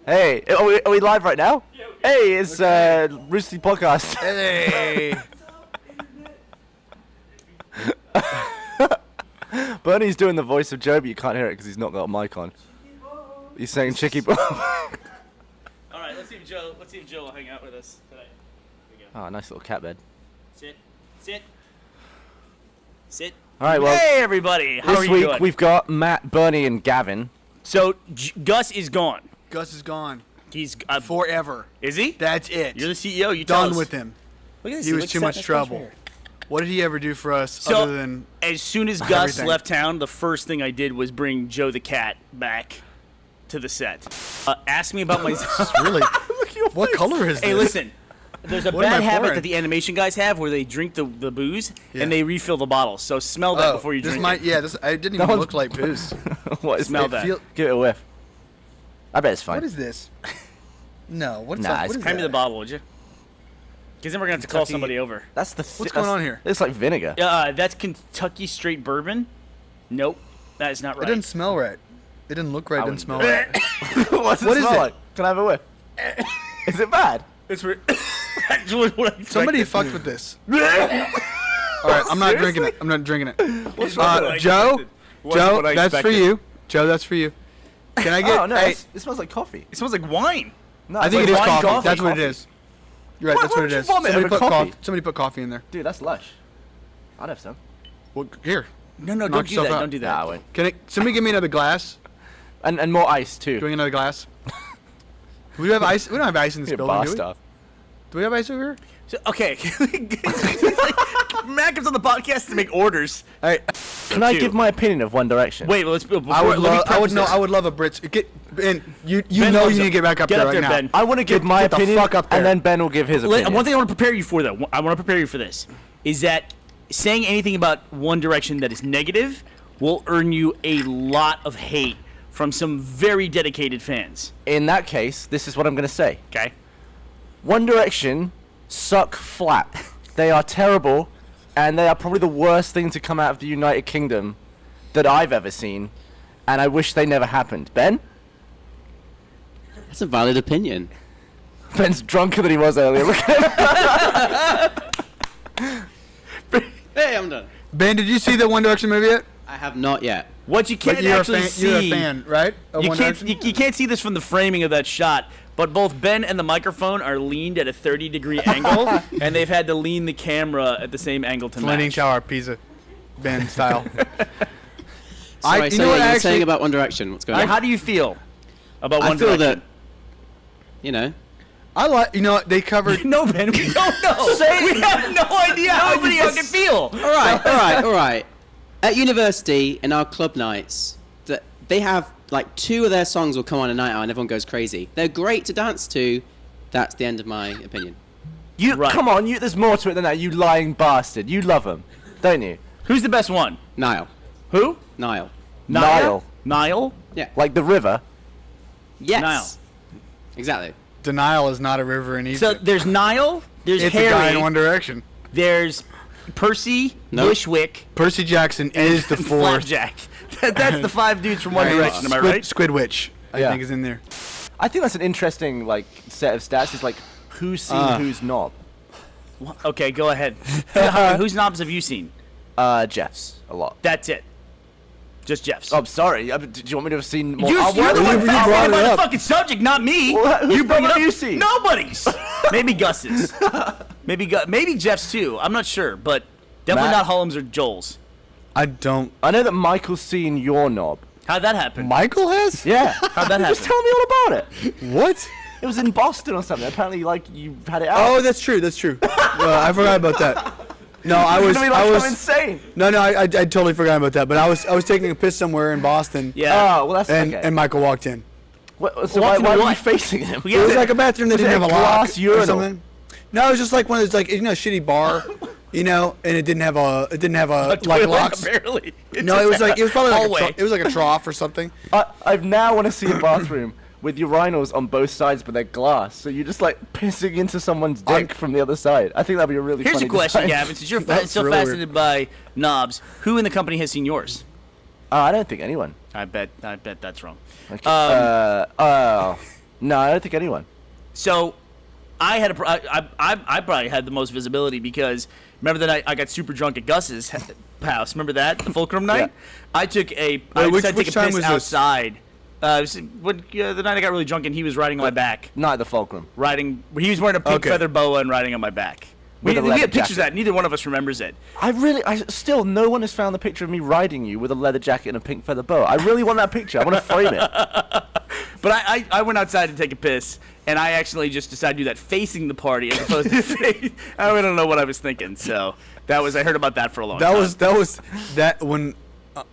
Hey, are we live right now? Yeah, hey, it's Rooster Teeth Podcast. Hey. Burnie's doing the voice of Joe, but you can't hear it because he's not got a mic on. He's saying "chicky boo." All right, let's see if Joe will hang out with us today. Here we go. Oh, nice little cat bed. Sit. All right, well, hey everybody, how are this you week doing? we've got Matt, Burnie, and Gavin. So Gus is gone. Gus is gone. He's forever. Is he? That's it. You're the CEO. You tell Done us. with him. Look at this. He was too much trouble. What did he ever do for us other than as soon as Gus left town, the first thing I did was bring Joe the cat back to the set. Ask me about my. really? What color is this? Hey, listen. There's a What am bad I habit pouring? that the animation guys have where they drink the booze and they refill the bottles. So smell that before you drink it. Yeah, this I didn't even look like booze. What is Smell it? that. Give it a whiff. I bet it's fine. What is this? No, what's Nah, that? it's What is Hand me the that? bottle, would you? Because then we're going to have to call somebody over. That's the. What's going on here? It's like vinegar. That's Kentucky straight bourbon. Nope, that is not It right. didn't smell right. It didn't look right. It didn't smell right. What's it What is smell it? like? Can I have a whiff? Is it bad? It's that's what I Somebody expected. fucked with this. All right, I'm not drinking it. I'm not drinking it. What's wrong with what I Joe, expected? Wasn't Joe, what I that's for expected. you. Joe, that's for you. Can I get? Oh no, hey, it smells like coffee. It smells like wine. No, I think it's it is like coffee. wine That's what coffee. it is. You're right. Why That's what would it you is. vomit Somebody over put coffee? Somebody put coffee in there. Dude, that's lush. I'd have some. Well, here. No, don't Knock do that. yourself out. Don't do that. Nah, I won't. Can somebody give me another glass? And more ice too. Do we get another glass? Do we have ice? We don't have ice in this You're building, bar do we? stuff. Do we have ice over here? So, okay. Matt comes on the podcast to make orders. All right. Can I Two. give my opinion of One Direction? Wait, well, let's. Before, I would let me love. I would preface know. this. I would love a Brits. Get Ben. You Ben know loves you need it. to get back up Get there up right there, now. Ben. I want to give my get the opinion, fuck up there. and then Ben will give his opinion. One thing I want to prepare you for, though, I want to prepare you for this, is that saying anything about One Direction that is negative will earn you a lot of hate from some very dedicated fans. In that case, this is what I'm going to say. Okay? One Direction suck flat. They are terrible, and they are probably the worst thing to come out of the United Kingdom that I've ever seen, and I wish they never happened. Ben? That's a valid opinion. Ben's drunker than he was earlier. Look at him. Hey, I'm done. Ben, did you see the One Direction movie yet? I have not yet. What you can't But you're a actually fan. see... You're a fan, right? Of You One can't, Direction? you can't see this from the framing of that shot, but both Ben and the microphone are leaned at a 30-degree angle, and they've had to lean the camera at the same angle to Leaning match. Tower Pisa, Ben style. Sorry, you know what? you were Actually, saying about One Direction. What's going on? How do you feel about I One feel Direction? that, you know, I like. You know, they covered. No, Ben, we don't know. We have no idea how you fucking feel. all right. At university, in our club nights, they have, like, 2 of their songs will come on a night out and everyone goes crazy. They're great to dance to. That's the end of my opinion. You Right. Come on, there's more to it than that, you lying bastard. You love them, don't you? Who's the best one? Niall. Who? Niall. Niall. Niall? Yeah. Like the river. Yes. Niall. Exactly. Denial is not a river in So Egypt. there's Niall, there's It's a guy in Harry, One Direction. there's Percy, Nope. Bushwick, Percy Jackson is the and 4th. Flapjack. That's the 5 dudes from One Right. Direction, am I right? Squidwitch, I Yeah. think, is in there. I think that's an interesting set of stats. Is like who's seen who's not. Okay, go ahead. Whose knobs have you seen? Jeff's a lot. That's it. Just Jeff's. Oh, I'm sorry. Did you want me to have seen more? You're the one you talking brought it about the up. fucking subject, not me. Well, whose you bring it knob up. have you seen? Nobody's. Maybe Gus's. Maybe Jeff's too. I'm not sure, but definitely Matt? not Hullum's or Joel's. I don't. I know that Michael's seen your knob. How'd that happen? Michael has? Yeah. How'd that Just happen? tell me all about it. What? It was in Boston or something. Apparently, you had it out. Oh, that's true. That's true. I forgot about that. No, I was. You're gonna be like, I'm insane. No, I totally forgot about that. But I was taking a piss somewhere in Boston. Yeah. Oh, well, that's And okay. and Michael walked in. So Walked why into were you what? facing him? Yeah. It was like a bathroom that Was didn't it have a a lock glass urinal? or something. No, it was just like one of those, like, you know, shitty bar, you know, and it didn't have A like toilet, locks. apparently. No, it was probably Hallway. it was like a trough or something. I now want to see a bathroom with urinals on both sides, but they're glass. So you're just like pissing into someone's dick from the other side. I think that'd be a really Here's funny a question, design. Gavin. Since you're That's so really fascinated by knobs, who in the company has seen yours? I don't think anyone. I bet that's wrong. Okay. No, I don't think anyone. So, I had I probably had the most visibility because remember the night I got super drunk at Gus's house. Remember that, the Fulcrum night? Yeah. I took a which decided to take a time piss was this? outside. The night I got really drunk and he was riding on my back. Not the Fulcrum. He was wearing a pink Okay. feather boa and riding on my back. With a We leather had pictures of jacket. that. Neither one of us remembers it. Still, no one has found the picture of me riding you with a leather jacket and a pink feather boa. I really want that picture. I want to frame it. But I went outside to take a piss, and I actually just decided to do that facing the party as opposed to face. I don't know what I was thinking. So I heard about that for a long time. That was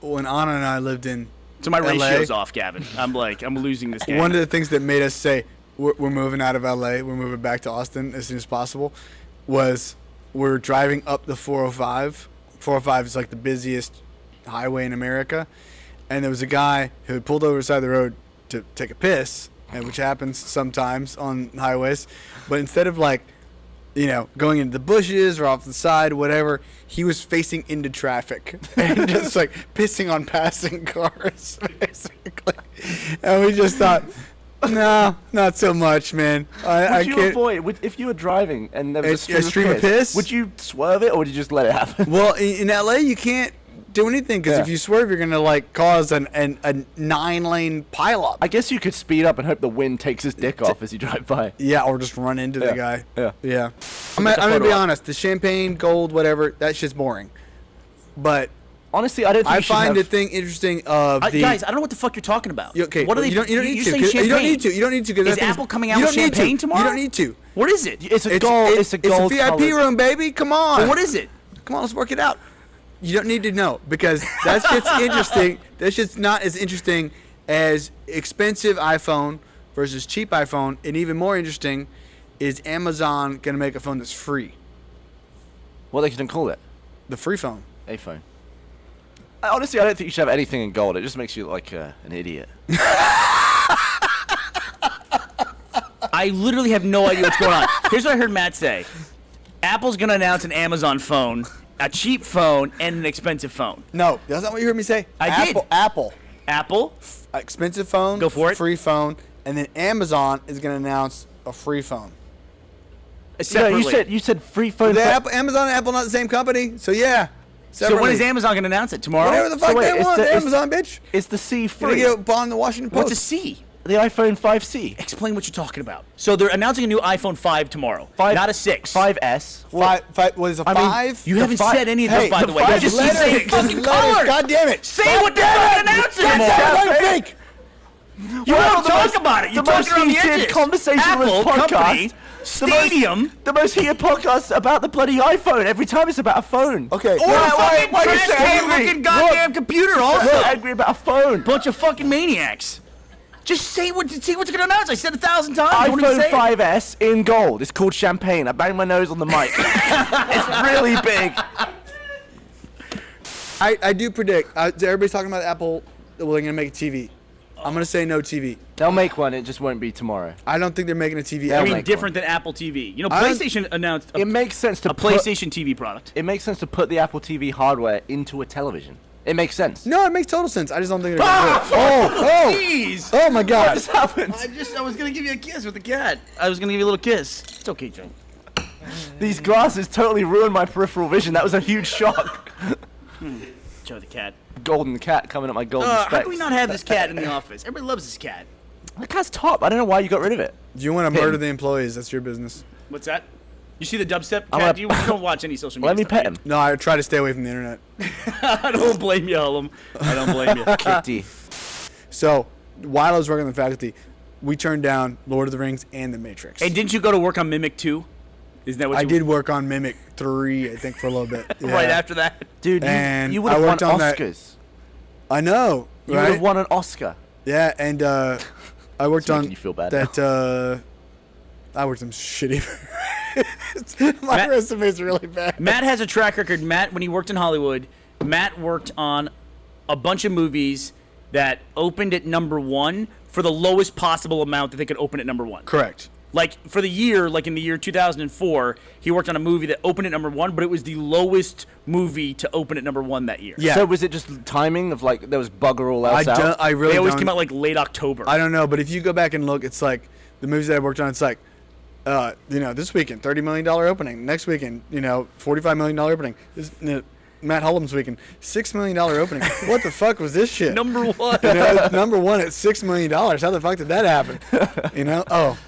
when Anna and I lived in. So my LA. ratio's off, Gavin. I'm losing this game. One of the things that made us say we're moving out of LA, we're moving back to Austin as soon as possible, was we're driving up the 405. 405 is like the busiest highway in America, and there was a guy who had pulled over the side of the road to take a piss, and which happens sometimes on highways, but instead of going into the bushes or off the side, whatever, he was facing into traffic and just pissing on passing cars, basically. And we just thought, no, not so much, man. I Would you can't. avoid, if you were driving and there was A stream of piss? would you swerve it or would you just let it happen? Well, in LA, you can't do anything because Yeah. if you swerve, you're gonna cause a 9-lane pileup. I guess you could speed up and hope the wind takes his dick off as you drive by. Yeah, or just run into the Yeah. guy. Yeah. Yeah. I'm the gonna photo be up. honest. The champagne, gold, whatever, that shit's boring. But Honestly, I don't think I you should find have... the thing interesting of the guys, I don't know what the fuck you're talking about. Okay, What are they? you don't need you're to. saying 'cause- You don't champagne. need to. You don't need to. 'cause Is that thing's- Apple coming out you with don't need champagne to. tomorrow? You don't need to. What is it? It's a gold. It's a gold. It's a VIP colored- room, baby. Come on. But what is it? Come on, let's work it out. You don't need to know because that shit's interesting. That shit's not as interesting as expensive iPhone versus cheap iPhone, and even more interesting is Amazon gonna make a phone that's free. What they can call it? The free phone. A phone. Honestly, I don't think you should have anything in gold. It just makes you look like an idiot. I literally have no idea what's going on. Here's what I heard Matt say. Apple's going to announce an Amazon phone, a cheap phone, and an expensive phone. No, that's not what you heard me say. I did. Apple. Apple? Expensive phone. Go for it. Free phone, and then Amazon is gonna announce a free phone. No, Separately. you said free phone. Amazon and Apple not the same company, so yeah. So when Separately. is Amazon going to announce it? Tomorrow? Whatever the fuck So wait, they it's want, the- it's- Amazon, bitch. Is the C Gonna free? get up on the Washington Post. What's a C? The iPhone 5C. Explain what you're talking about. So they're announcing a new iPhone 5 tomorrow. Not a 6. 5S. Five, what is a I mean, five? You haven't said any of this, Hey, by the way. five You just letters, say fucking colors. God damn it. Say what they're fucking announcing tomorrow. Fake. You won't talk about it. You're the most talking around the heated edges. conversationalist Apple, podcast. company, The most- stadium, The most heated podcast about the bloody iPhone. Every time it's about a phone. Okay. or a fucking why are you trash so can angry? looking goddamn computer also. So angry about a phone. Bunch of fucking maniacs. Just say what you're going to announce. I said 1,000 times. What are you iPhone saying? 5S in gold. It's called champagne. I banged my nose on the mic. It's really big. I do predict. Everybody's talking about Apple. Well, they're gonna make a TV. I'm gonna say no TV. They'll make one. It just won't be tomorrow. I don't think they're making a TV. They'll I ever. mean, make different than Apple TV. You know, I don't- PlayStation announced It makes sense to a put, PlayStation TV product. It makes sense to put the Apple TV hardware into a television. It makes sense. No, it makes total sense. I just don't think they're gonna do it. Jeez. Oh my What God. just happened? I was going to give you a kiss with the cat. I was going to give you a little kiss. It's okay, Joe. These glasses totally ruined my peripheral vision. That was a huge shock. Joe the cat. Golden cat coming at my golden How specs. can we not have this cat in the office? Everybody loves this cat. The cat's top. I don't know why you got rid of it. Do you want to murder the employees? That's your business. What's that? You see the dubstep I'm cat? gonna- You don't watch any social media Let me stuff, pet do him. No, I try to stay away from the internet. you? I don't blame you, Hullum. I don't blame you. Kitty. So while I was working on the faculty, we turned down Lord of the Rings and The Matrix. Hey, didn't you go to work on Mimic 2? Isn't that what I you did work on Mimic 3, I think, for a little bit. right Yeah. after that? Dude, And you would I have won worked on that- Oscars. I know, You would right? have won an Oscar. Yeah, and I worked It's on making you feel bad that. I worked some shitty. My Matt- resume is really bad. Matt has a track record. Matt, when he worked in Hollywood, Matt worked on a bunch of movies that opened at number 1 for the lowest possible amount that they could open at number 1. Correct. Like for the year, like in the year 2004, he worked on a movie that opened at #1, but it was the lowest movie to open at #1 that year. Yeah. So was it just timing of like there was bugger all else out? I really They always don't- came out like late October. I don't know, but if you go back and look, it's like the movies that I worked on. It's like, this weekend, $30 million opening. Next weekend, $45 million opening. Matt Hullum's weekend, $6 million opening. What the fuck was this shit? Number one. It's number one at $6 million. How the fuck did that happen? Oh,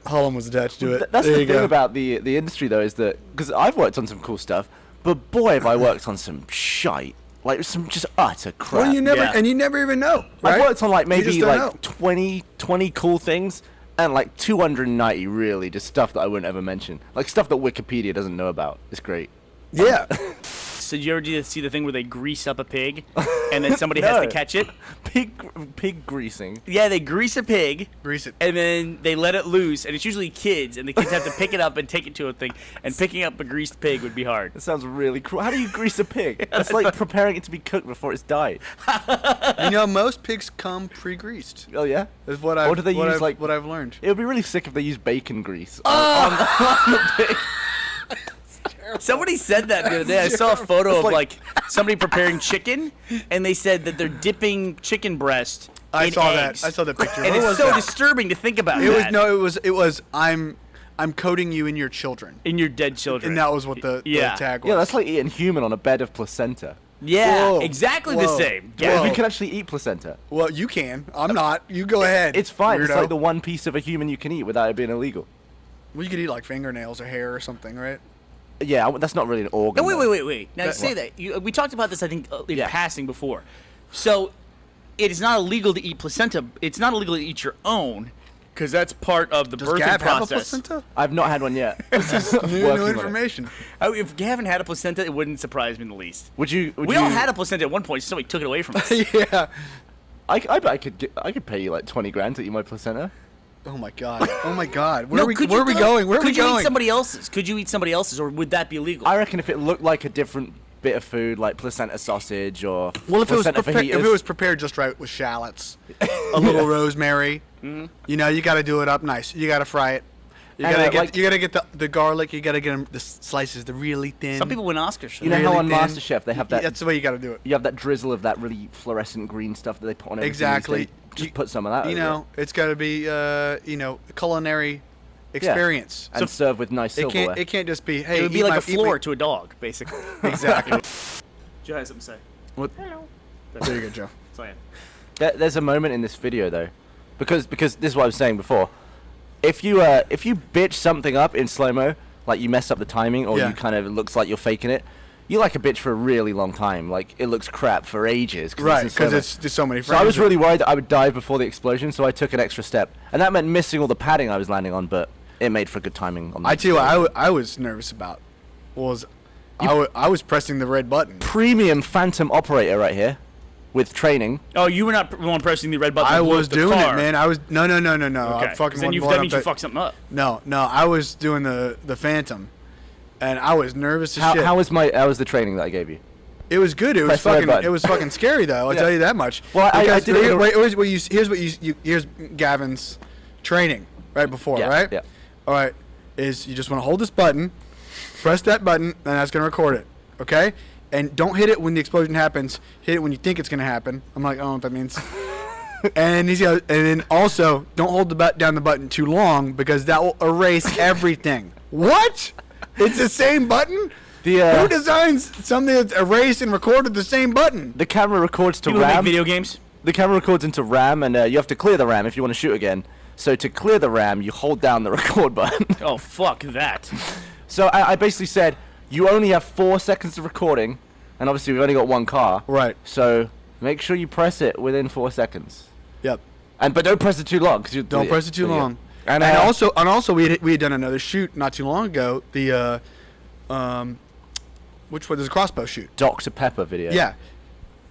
Hullum was attached to it. That's There the you thing go. about the industry though, is that because I've worked on some cool stuff, but boy have I worked on some shite, like some just utter crap. Well, you never Yeah. and you never even know. Right? I've worked on like You maybe just don't know. like 20 cool things, and like 290 really just stuff that I wouldn't ever mention, like stuff that Wikipedia doesn't know about. It's great. Yeah. So did you ever see the thing where they grease up a pig, and then somebody has to No. catch it? Pig greasing. Yeah, they grease a pig. Grease it. And then they let it loose, and it's usually kids, and the kids have to pick it up and take it to a thing. And picking up a greased pig would be hard. That sounds really cruel. How do you grease a pig? That's like preparing it to be cooked before it's died. Most pigs come pre-greased. Oh yeah. Is what I've, Or do they use like? what I've learned. It would be really sick if they used bacon grease. Oh! On the pig. Somebody said that the other day. I saw a photo of like- like somebody preparing chicken, and they said that they're dipping chicken breast I in saw eggs. that. I saw the picture. And What it's was so that? disturbing to think about. It was that no. It was. I'm coating you in your children, in your dead children. and that was what the Yeah. tag was. Yeah, that's like eating human on a bed of placenta. yeah, Whoa. exactly the Whoa. same. Whoa. Yeah. You can actually eat placenta. Well, you can. I'm not. You go ahead. It's fine. It's weirdo. like the one piece of a human you can eat without it being illegal. Well, you could eat like fingernails or hair or something, right? Yeah, that's not really an organ. No, though. wait. Now you say that. We talked about this, I think, in Yeah. passing before. So, it is not illegal to eat placenta. It's not illegal to eat your own, because that's part of the Does birthing Gav have a process. placenta? I've not had one yet. New information. If Gavin had a placenta, it wouldn't surprise me in the least. Would you? We all had a placenta at one point. Somebody took it away from us. Yeah. I bet I could pay you like 20 grand to eat my placenta. Oh my god. Oh my god. Where are we could you going? Where are we Could you eat going? somebody else's? Could you eat somebody else's, or would that be illegal? I reckon if it looked like a different bit of food, like placenta sausage or Well, if it was placenta prepared, if it fajitas. was prepared just right with shallots, a little rosemary, Mm-hmm. you got to do it up nice. You got to fry it. You And, gotta like- get you gotta get the garlic. You gotta get the slices, the really thin. Some people win Oscars. For You know that. how really on thin. MasterChef they have that. That's the way you gotta do it. You have that drizzle of that really fluorescent green stuff that they put on everything. Exactly. these days. Just You- put some of that. You over know, it's got to be culinary experience. it. And serve with nice It silverware. can't just be hey. It would be eat like my- a eat floor my- to a dog, basically. Exactly. Joe has something to say. What? There you go, Joe. So, yeah. There's a moment in this video though, because this is what I was saying before. If you bitch something up in slow mo, like you mess up the timing, or Yeah. you kind of it looks like you're faking it, you like a bitch for a really long time. Like it looks crap for ages. Right, in because slow-mo. it's just so many So frames. I was really worried that I would die before the explosion, so I took an extra step, and that meant missing all the padding I was landing on, but it made for good timing on. I the tell you what, explosion. I was nervous about was I was pressing the red button. Premium phantom operator right here, with training. Oh, you were not the one pressing the red button. I that blew was up the doing car. it, man. I was no. Okay. I fucking then wasn't that blowing means up you fucked something up. No, I was doing the phantom, and I was nervous as How shit. how was the training that I gave you? It was good. It was Press the red fucking. button. It was fucking scary though. I'll Yeah. tell you that much. Well, I Because did it in a- here's Gavin's training right before, Yeah, right? yeah. All right. Is you just want to hold this button, press that button, and that's gonna record it. Okay. And don't hit it when the explosion happens. Hit it when you think it's gonna happen. I'm like, I don't know what that means. And he goes, and then also don't hold down the button too long because that will erase everything. What? It's the same button? Who designs something that's erased and recorded the same button? The camera records to People who make RAM. video games. The camera records into RAM, and you have to clear the RAM if you want to shoot again. So to clear the RAM, you hold down the record button. Oh, fuck that. So I basically said, you only have 4 seconds of recording, and obviously we've only got one car. Right. So make sure you press it within 4 seconds. Yep. But don't press it too long. Don't press it too long. And, And also we had done another shoot not too long ago. The which was a crossbow shoot. Dr. Pepper video. Yeah.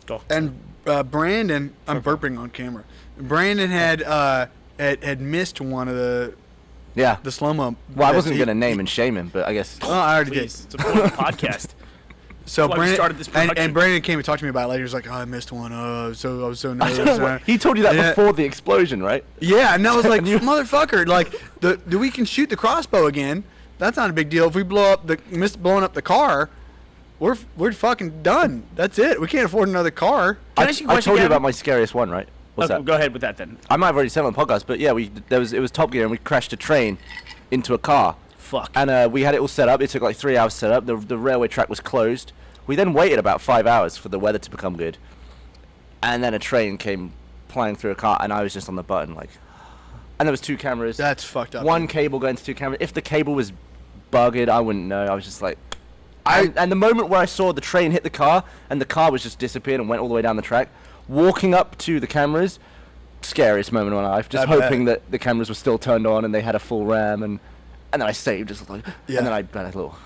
Doctor. And Brandon, I'm burping on camera. Brandon had missed one of the Yeah. slow mo. Well, I wasn't going to name and shame him, but I guess. Oh, I already Please, did. it's a point of the podcast. So That's why we started this production. and Brandon came and talked to me about it later. He was like, "Oh, I missed one. I was so nervous." He told you that Yeah. before the explosion, right? Yeah, and I was like, And you- "Motherfucker! Like, we can shoot the crossbow again. That's not a big deal. If we miss blowing up the car, we're fucking done. That's it. We can't afford another car." Can I ask you a I question, told you Gavin? about my scariest one, right? What's Okay, that? go ahead with that then. I might have already said it on the podcast, but yeah, it was Top Gear, and we crashed a train into a car. Fuck. And we had it all set up. It took like 3 hours to set up. The railway track was closed. We then waited about 5 hours for the weather to become good. And then a train came flying through a car, and I was just on the button, like... And there was 2 cameras. That's fucked up. One cable going to 2 cameras. If the cable was bugged, I wouldn't know. I was just like... I- And the moment where I saw the train hit the car, and the car was just disappeared and went all the way down the track, walking up to the cameras, scariest moment of my life. Just I bet. hoping that the cameras were still turned on and they had a full RAM, and then I saved, just like... Yeah. And then I had a little...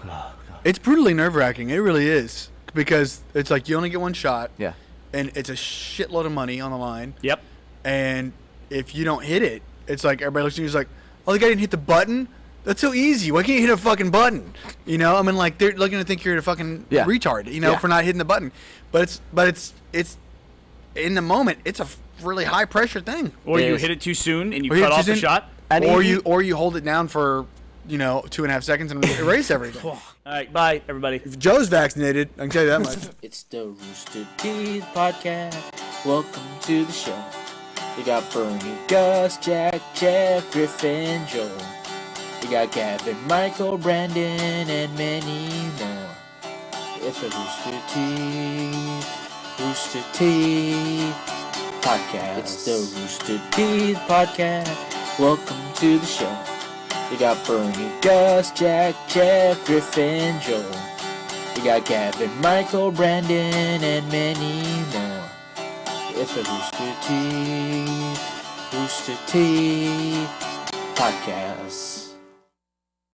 It's brutally nerve-wracking. It really is, because it's like you only get one shot, Yeah. and it's a shitload of money on the line. Yep. And if you don't hit it, it's like everybody looks at you and is like, "Oh, the guy didn't hit the button. That's so easy. Why can't you hit a fucking button?" You know, I mean, like they're looking to think you're a fucking Yeah. retard, you know, Yeah. for not hitting the button. But it's in the moment, it's a really high pressure thing. Or you Yes. hit it too soon and you Or you cut hit it off too the soon. shot. And or you- you hold it down for 2.5 seconds and erase everything. All right, bye, everybody. If Joe's vaccinated, I can tell you that much. It's the Rooster Teeth Podcast. Welcome to the show. We got Burnie, Gus, Jack, Jeff, Griffin, Joe. We got Gavin, Michael, Brandon, and many more. It's the Rooster Teeth Podcast. It's the Rooster Teeth Podcast. Welcome to the show. We got Burnie, Gus, Jack, Jeff, Griffin, Joe. We got Gavin, Michael, Brandon, and many more. It's the Rooster Teeth Podcast.